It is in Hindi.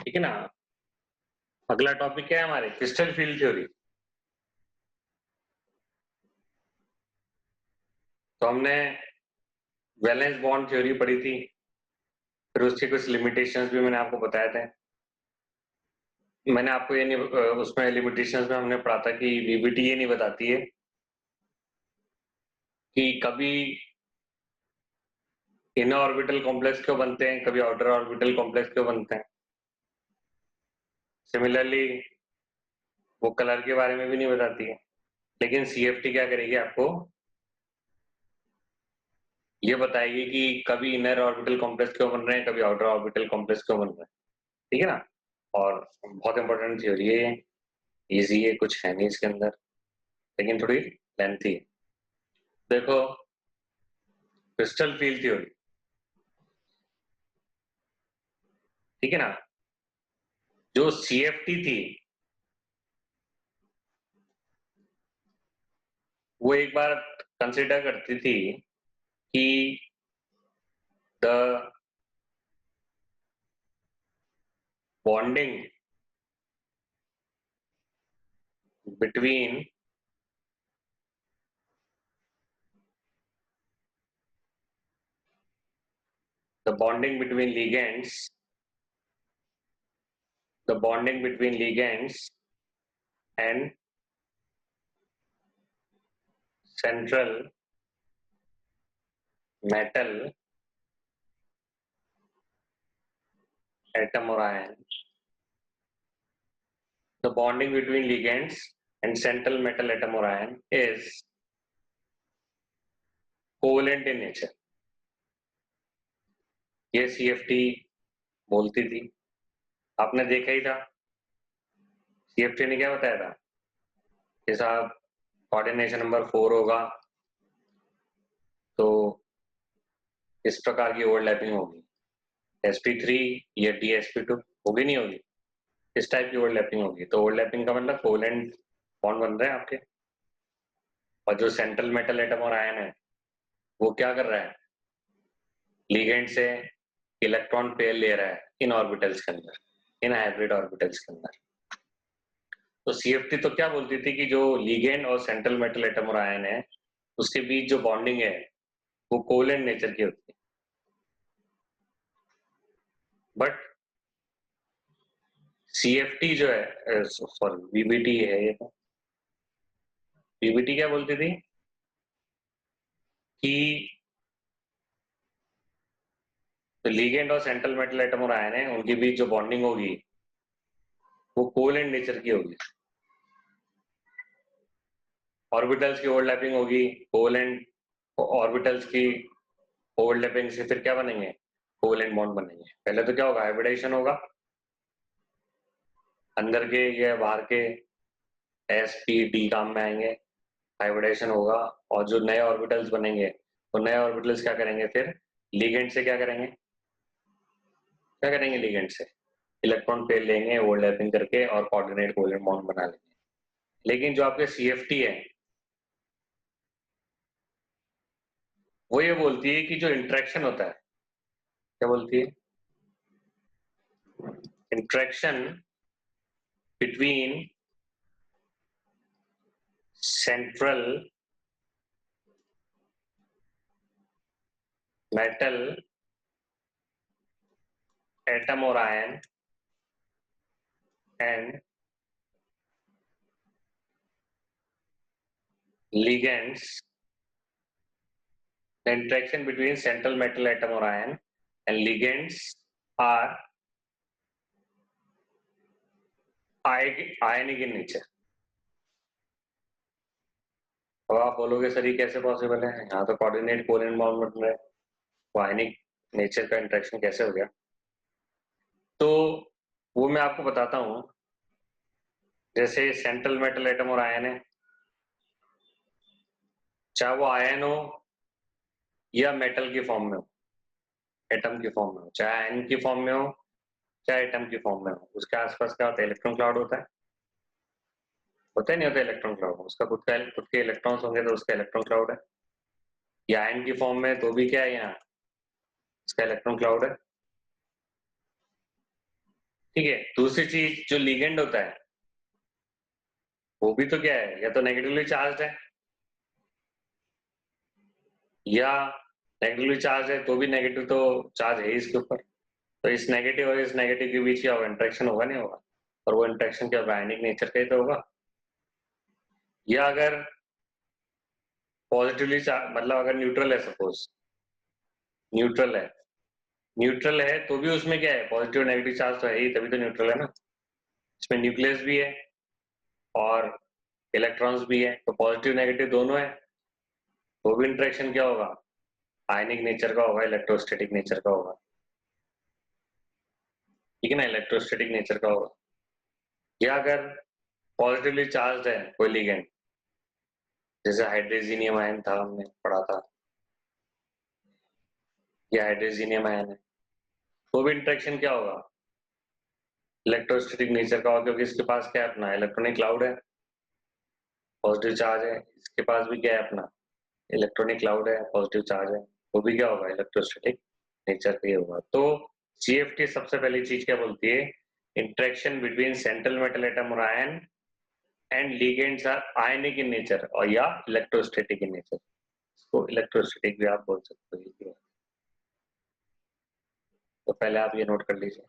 ठीक है ना। अगला टॉपिक क्या है हमारे, क्रिस्टल फील्ड थ्योरी। तो हमने वैलेंस बॉन्ड थ्योरी पढ़ी थी, फिर उसके कुछ लिमिटेशंस भी मैंने आपको बताए थे। मैंने आपको ये नहीं, उसमें लिमिटेशंस में हमने पढ़ा था कि वीबीटी ये नहीं बताती है कि कभी इनर ऑर्बिटल कॉम्प्लेक्स क्यों बनते हैं, कभी आउटर ऑर्बिटल कॉम्प्लेक्स क्यों बनते हैं। सिमिलरली वो कलर के बारे में भी नहीं बताती है, लेकिन सीएफटी क्या करेगी, आपको ये बताएगी कि कभी इनर ऑर्बिटल कॉम्प्लेक्स क्यों बन रहे हैं, कभी आउटर ऑर्बिटल कॉम्प्लेक्स क्यों बन रहे हैं। ठीक है ना। और बहुत इंपॉर्टेंट थ्योरी है, इजी है, कुछ है नहीं इसके अंदर, लेकिन थोड़ी लेंथी है। देखो, क्रिस्टल फील्ड थ्योरी, ठीक है ना। जो सीएफटी थी वो एक बार कंसिडर करती थी कि the bonding between the bonding between ligands the bonding between ligands and central metal atom or ion the bonding between ligands and central metal atom or ion is covalent in nature। ये सीएफटी बोलती थी, आपने देखा ही था। सीएफटी ने क्या बताया था कि साहब कोऑर्डिनेशन नंबर 4 होगा तो इस प्रकार की ओवरलैपिंग होगी, sp3 या dsp2 होगी, नहीं होगी, इस टाइप की ओवरलैपिंग होगी। तो ओवरलैपिंग का मतलब कोवेलेंट बॉन्ड बन रहे हैं आपके, और जो सेंट्रल मेटल एटम और आयन है वो क्या कर रहा है, लिगेंड से इलेक्ट्रॉन पेयर ले रहा है इन ऑर्बिटल्स के अंदर, इन हाइब्रिड ऑर्बिटल्स के अंदर। तो सीएफटी तो क्या बोलती थी कि जो लिगेंड और सेंट्रल मेटल एटम और आयन है उसके बीच जो बॉन्डिंग है वो कोवेलेंट नेचर की होती है। बट सीएफटी जो है, सॉरी वीबीटी है ये, तो वीबीटी क्या बोलती थी कि तो लिगेंड और सेंट्रल मेटल एटम और आयन है उनके बीच जो बॉन्डिंग होगी वो कोवेलेंट नेचर की होगी। ऑर्बिटल्स की ओवरलैपिंग होगी, कोवेलेंट ऑर्बिटल्स की ओवरलैपिंग से फिर क्या बनेंगे, कोवेलेंट बॉन्ड बनेंगे। पहले तो क्या होगा, हाइब्रिडेशन होगा, अंदर के या बाहर के एस पी डी काम में आएंगे, हाइब्रिडेशन होगा, और जो नए ऑर्बिटल्स बनेंगे तो नए ऑर्बिटल्स क्या करेंगे, फिर लिगेंड से क्या करेंगे, क्या करेंगे, लिगेंड से इलेक्ट्रॉन पेयर लेंगे ओवरलैपिंग करके और कोऑर्डिनेट कोवेलेंट बॉन्ड बना लेंगे। लेकिन जो आपके सीएफटी है वो ये बोलती है कि जो इंट्रैक्शन होता है, क्या बोलती है, interaction between central metal atom और ion and ligands, the interaction between central metal atom or ion and ligands are ionic in nature। अब आप बोलोगे सर ये कैसे पॉसिबल है, यहाँ तो कोऑर्डिनेट कोवेलेंट बॉन्ड बन रहा है, वो आयनिक नेचर का इंटरेक्शन कैसे हो गया। तो वो मैं आपको बताता हूँ। जैसे सेंट्रल मेटल एटम और आयन है, चाहे वो आयन हो या मेटल की फॉर्म में हो, एटम की फॉर्म में हो, चाहे आयन की फॉर्म में हो चाहे एटम की फॉर्म में हो, उसके आसपास क्या होता है, इलेक्ट्रॉन क्लाउड होता है, होता है नहीं होता इलेक्ट्रॉन क्लाउड, उसका खुद के इलेक्ट्रॉन्स होंगे तो उसका इलेक्ट्रॉन क्लाउड है। या आयन की फॉर्म में तो भी क्या है, यहाँ इसका इलेक्ट्रॉन क्लाउड है। ठीक है। दूसरी चीज जो लिगेंड होता है वो भी तो क्या है, या तो नेगेटिवली चार्ज है, या नेगेटिवली चार्ज है तो भी नेगेटिव तो चार्ज है इसके ऊपर, तो इस नेगेटिव और इस नेगेटिव के बीच क्या होगा, इंट्रैक्शन होगा नहीं होगा, और वो इंट्रैक्शन क्या होगा, आयनिक नेचर का ही तो होगा। या अगर पॉजिटिवली चार्ज मतलब अगर न्यूट्रल है, सपोज न्यूट्रल है, न्यूट्रल है तो भी उसमें क्या है, पॉजिटिव नेगेटिव चार्ज तो है ही, तभी तो न्यूट्रल है ना। इसमें न्यूक्लियस भी है और इलेक्ट्रॉन्स भी है, तो पॉजिटिव नेगेटिव दोनों है, तो भी इंट्रैक्शन क्या होगा, आयनिक नेचर का होगा, इलेक्ट्रोस्टैटिक नेचर का होगा, ठीक है ना, इलेक्ट्रोस्टैटिक नेचर का होगा। या अगर पॉजिटिवली चार्ज है कोई लिगेंड, जैसे हाइड्रोजीनियम आयन था, हमने पढ़ा था, या हाइड्रोजीनियम आयन है, तो भी इंट्रैक्शन क्या होगा, इलेक्ट्रोस्टैटिक नेचर का होगा, क्योंकि इसके पास क्या है, अपना इलेक्ट्रॉनिक क्लाउड है, पॉजिटिव चार्ज है, इसके पास भी क्या है, अपना इलेक्ट्रॉनिक क्लाउड है, पॉजिटिव चार्ज है, वो भी क्या होगा, इलेक्ट्रोस्टैटिक नेचर का ही होगा। तो CFT सबसे पहली चीज क्या बोलती है, interaction between central metal atom और ion and ligands are ionic in nature और या इलेक्ट्रोस्टैटिक इन नेचर, इसको इलेक्ट्रोस्टैटिक भी आप बोल सकते हो। तो पहले आप ये नोट कर लीजिए।